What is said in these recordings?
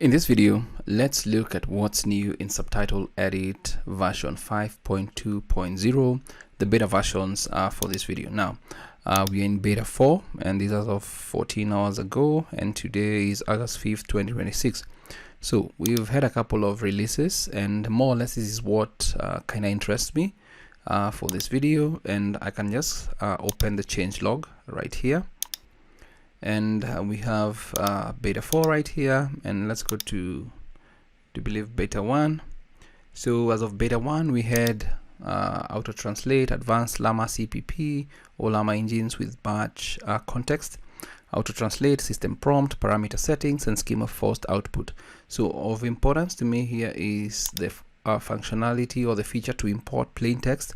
In this video, let's look at what's new in Subtitle Edit version 5.2.0, the beta versions for this video. Now, we are in beta 4, and this is as of 14 hours ago, and today is August 5th, 2026. So we've had a couple of releases, and more or less this is what kind of interests me for this video, and I can just open the changelog right here. And we have beta 4 right here, and let's go to believe beta 1. So as of beta 1, we had auto translate, advanced llama CPP or llama engines with batch context, auto translate, system prompt, parameter settings, and schema forced output. So of importance to me here is the functionality or the feature to import plain text.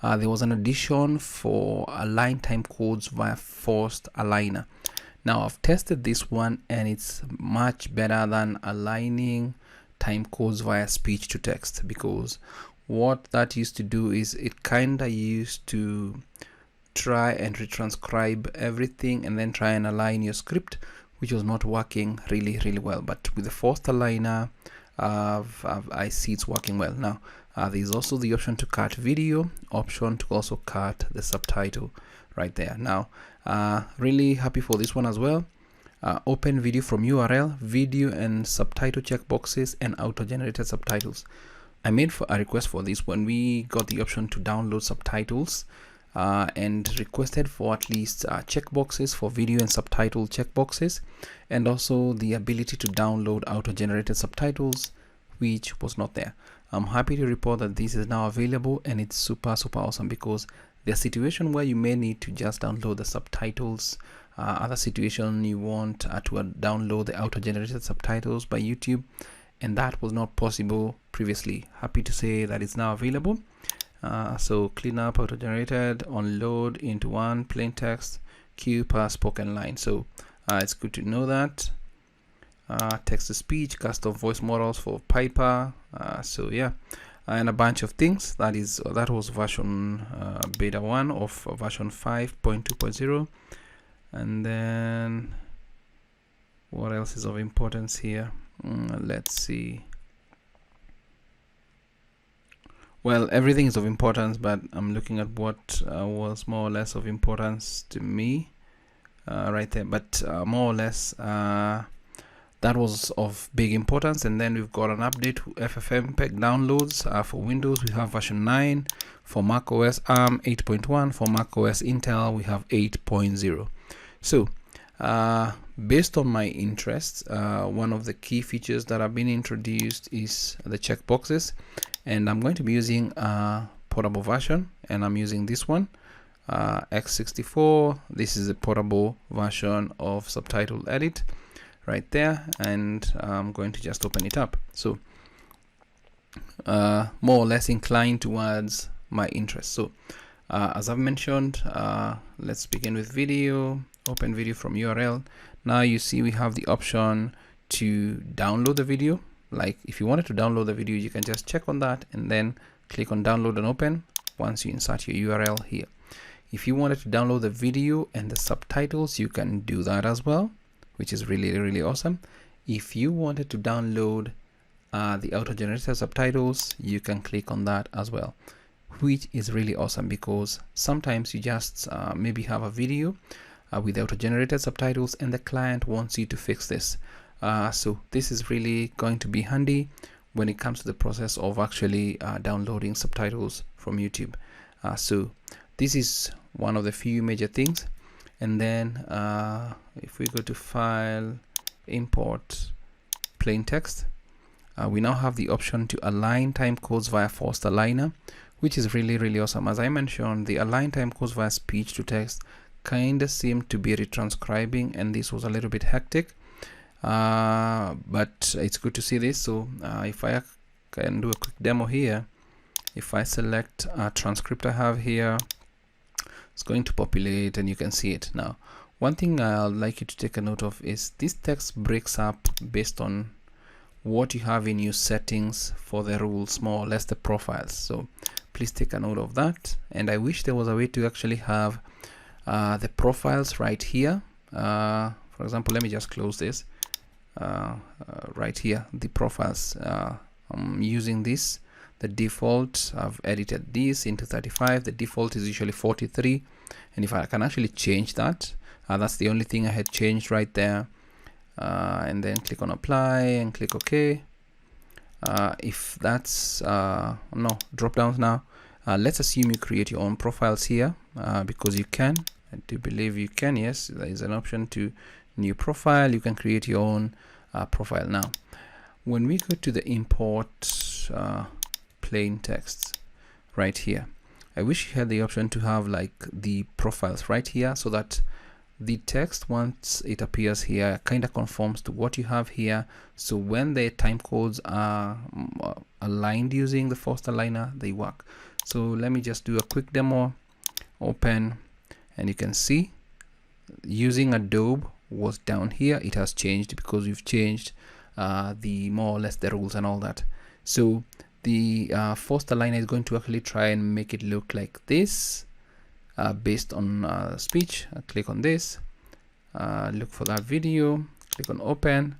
There was an addition for align time codes via forced aligner. Now I've tested this one, and it's much better than aligning time codes via speech to text, because what that used to do is it kind of used to try and retranscribe everything and then try and align your script, which was not working really well. But with the forced aligner, I see it's working well. Now there's also the option to cut video, option to also cut the subtitle right there. Now really happy for this one as well. Open video from URL, video and subtitle checkboxes, and auto-generated subtitles. I made a request for this when we got the option to download subtitles, and requested for at least checkboxes for video and subtitle checkboxes, and also the ability to download auto-generated subtitles, which was not there. I'm happy to report that this is now available, and it's super awesome, because there's a situation where you may need to just download the subtitles, other situation you want to download the auto-generated subtitles by YouTube, and that was not possible previously. Happy to say that it's now available. So clean up auto-generated, onload into one plain text, queue per spoken line. So it's good to know that. Text to speech, custom voice models for Piper. So yeah, and a bunch of things. That was version beta 1 of version 5.2.0. and then what else is of importance here? Let's see. Well, everything is of importance, but I'm looking at what was more or less of importance to me right there. But more or less that was of big importance. And then we've got an update to FFmpeg downloads for Windows. We have version 9. For Mac OS ARM 8.1. For Mac OS Intel we have 8.0. So based on my interests, one of the key features that have been introduced is the checkboxes, and I'm going to be using a portable version, and I'm using this one, X64. This is a portable version of Subtitle Edit right there, and I'm going to just open it up. So more or less inclined towards my interest. So as I've mentioned, let's begin with video. Open video from URL. Now you see we have the option to download the video. Like if you wanted to download the video, you can just check on that and then click on download and open once you insert your URL here. If you wanted to download the video and the subtitles, you can do that as well, which is really awesome. If you wanted to download the auto-generated subtitles, you can click on that as well, which is really awesome, because sometimes you just maybe have a video with auto-generated subtitles and the client wants you to fix this. So this is really going to be handy when it comes to the process of actually downloading subtitles from YouTube. So this is one of the few major things. And then if we go to file, import plain text, we now have the option to align time codes via forced aligner, which is really awesome. As I mentioned, the align time codes via speech to text kind of seemed to be retranscribing, and this was a little bit hectic, but it's good to see this. So if I can do a quick demo here, if I select a transcript I have here, it's going to populate and you can see it. Now one thing I'd like you to take a note of is this text breaks up based on what you have in your settings for the rules, more or less the profiles. So please take a note of that, and I wish there was a way to actually have the profiles right here. For example, let me just close this. right here, the profiles. I'm using this. The default, I've edited this into 35. The default is usually 43, and if I can actually change that, that's the only thing I had changed right there. And then click on apply and click OK. If that's no drop downs now, let's assume you create your own profiles here, because you can. I do believe you can. Yes, there is an option to new profile. You can create your own profile. Now when we go to the import plain text right here, I wish you had the option to have like the profiles right here, so that the text, once it appears here, kind of conforms to what you have here. So when the time codes are aligned using the first aligner, they work. So let me just do a quick demo. Open, and you can see using Adobe was down here. It has changed because we've changed the more or less the rules and all that. So the first aligner is going to actually try and make it look like this, based on speech. Click on this, look for that video, click on open,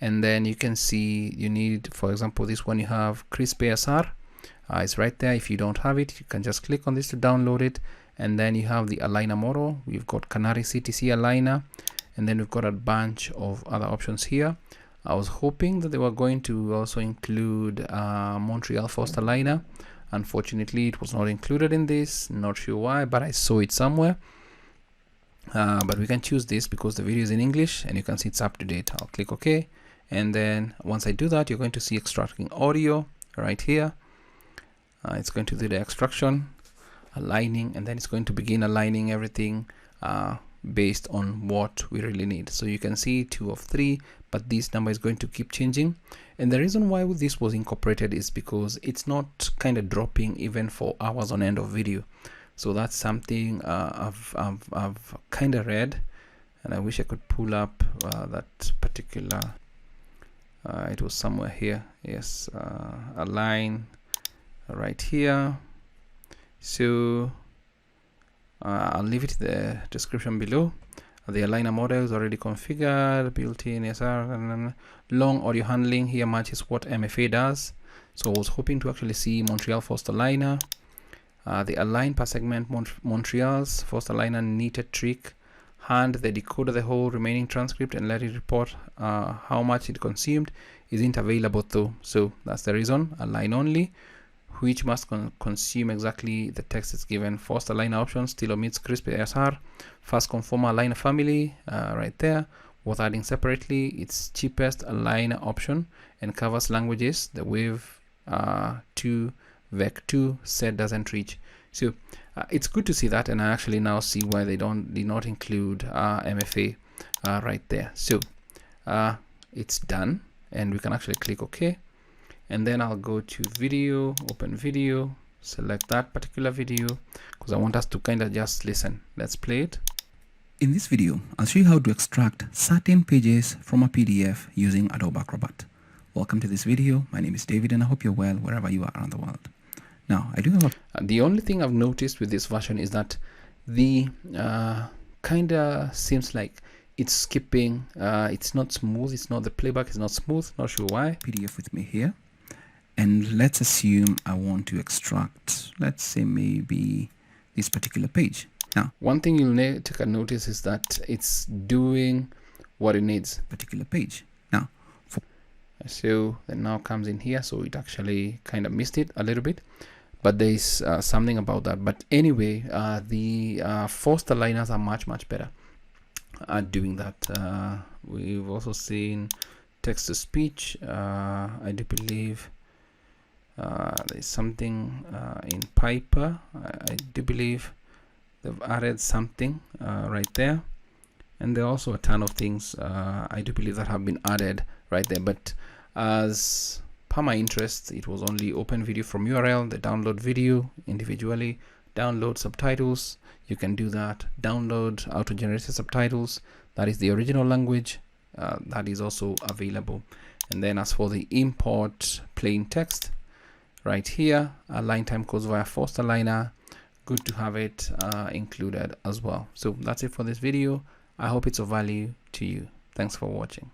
and then you can see you need, for example, this one, you have crisp ASR. It's right there. If you don't have it, you can just click on this to download it. And then you have the aligner model. We've got Canary CTC aligner, and then we've got a bunch of other options here. I was hoping that they were going to also include Montreal first aligner. Unfortunately, it was not included in this. Not sure why, but I saw it somewhere. But we can choose this because the video is in English, and you can see it's up to date. I'll click OK, and then once I do that, you're going to see extracting audio right here. It's going to do the extraction, aligning, and then it's going to begin aligning everything based on what we really need. So you can see 2 of 3, but this number is going to keep changing. And the reason why this was incorporated is because it's not kind of dropping even for hours on end of video. So that's something I've kind of read, and I wish I could pull up that particular. It was somewhere here. Yes, align right here. So I'll leave it in the description below. The aligner model is already configured, built-in SR, long audio handling here matches what MFA does. So I was hoping to actually see Montreal first aligner. The align per segment, Montreal's first aligner knitted trick, hand the decoder the whole remaining transcript and let it report how much it consumed, isn't available though. So that's the reason. Align only, which must consume exactly the text is given. First aligner option still omits crisp ASR. Fast conformer aligner family right there, worth adding separately. It's cheapest aligner option and covers languages the wave 2 vec 2 said doesn't reach. So it's good to see that, and I actually now see why they did not include MFA right there. So it's done, and we can actually click OK. And then I'll go to video, open video, select that particular video because I want us to kind of just listen. Let's play it. In this video, I'll show you how to extract certain pages from a PDF using Adobe Acrobat. Welcome to this video. My name is David, and I hope you're well wherever you are around the world. Now, I do have the only thing I've noticed with this version is that the kind of seems like it's skipping. It's not smooth. It's not, the playback is not smooth. Not sure why. PDF with me here. And let's assume I want to extract, let's say maybe this particular page. Now, one thing you'll take a notice is that it's doing what it needs. Particular page. Now, so that now comes in here, so it actually kind of missed it a little bit, but there's something about that. But anyway, the first aligners are much better at doing that. We've also seen text to speech. I do believe there's something in Piper. I do believe they've added something right there, and there are also a ton of things I do believe that have been added right there. But as per my interest, it was only open video from URL, the download video individually, download subtitles. You can do that. Download auto-generated subtitles. That is the original language. That is also available. And then as for the import plain text, right here, align time codes via first aligner. Good to have it included as well. So that's it for this video. I hope it's of value to you. Thanks for watching.